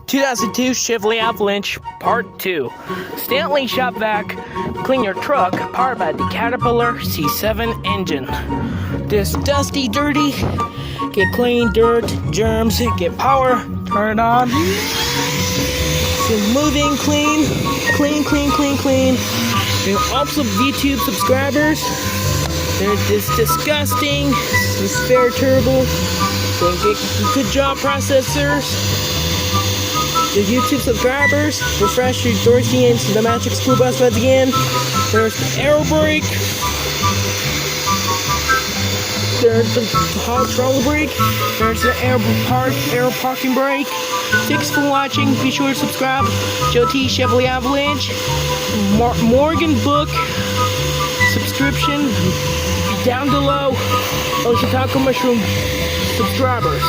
2002 Chevrolet Avalanche Part 2. Stanley shop vac, clean your truck, powered by the Caterpillar C7 engine. This dusty, dirty, get clean, dirt, germs, get power, turn it on. So moving, clean. And also YouTube subscribers, they're just disgusting. This is fair turbo. Don't get good job processors. The YouTube subscribers, refresh your Dorsey into the magic school bus once again. There's the air brake. There's the hot trolley brake. There's the air parking brake. Thanks for watching. Be sure to subscribe. Joe T. Chevrolet Avalanche. Morgan book subscription down below. Ocean Taco Mushroom subscribers.